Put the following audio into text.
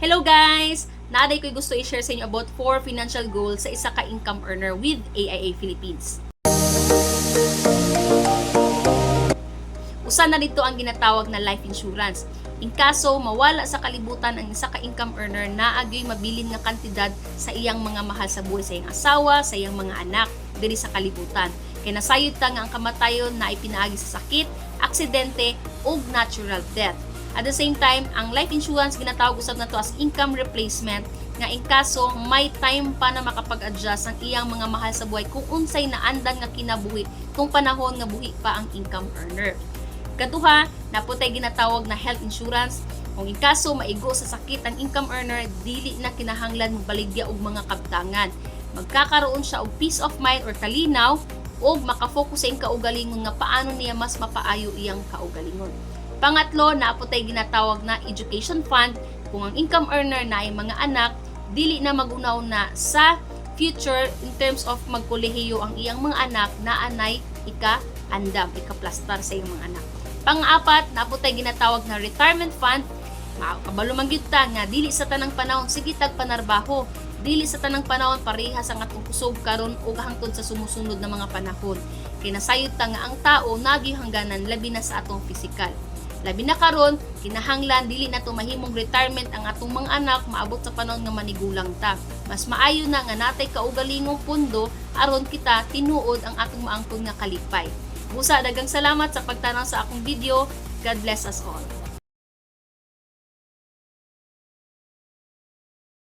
Hello guys! Naaday ko'y gusto i-share sa inyo about 4 financial goals sa isa ka income earner with AIA Philippines. Usa na dito ang ginatawag na life insurance. In kaso mawala sa kalibutan ang isa ka income earner na agyoy mabilin nga kantidad sa iyang mga mahal sa buhay, sa iyang asawa, sa iyang mga anak diri sa kalibutan. Kaya nasayod ta nga ang kamatayon na ipinaagi sa sakit, aksidente ug natural death. At the same time, ang life insurance ginatawag usab na to as income replacement nga in kaso may time pa na makapag-adjust ang iyang mga mahal sa buhay kung unsay naandan nga kinabuhi kung panahon nga buhi pa ang income earner. Katuha, naputay ginatawag na health insurance. Kung in kaso maigo sa sakit ang income earner, dili na kinahanglan magbaligya og mga kabtangan. Magkakaroon siya og peace of mind or kalinaw o makafocus sa iyang kaugalingon nga paano niya mas mapaayo iyang kaugalingon. Pangatlo, naapotay ginatawag na education fund. Kung ang income earner na ay mga anak, dili na magunaw na sa future in terms of magkolehiyo ang iyang mga anak na anay ika-andam, ika-plastar sa iyang mga anak. Pang-apat, naapotay ginatawag na retirement fund. Kabalo man gyud ta nga dili sa tanang panahon sige tag panarbaho, dili sa tanang panahon parehas ang atong kusog karon ug hangtod sa sumusunod na mga panahon. Kay nasayod ta nga ang tao nagyo hangganan labi na sa atong pisikal. Labi na karon, kinahanglan dili na to mahimong retirement ang atong mga anak maabot sa panahon nga manigulang ta. Mas maayo na nga natay kaugalingong pundo aron kita tinuod ang atong maangkon nga kalipay. Busa daghang salamat sa pagtanaw sa akong video. God bless us all.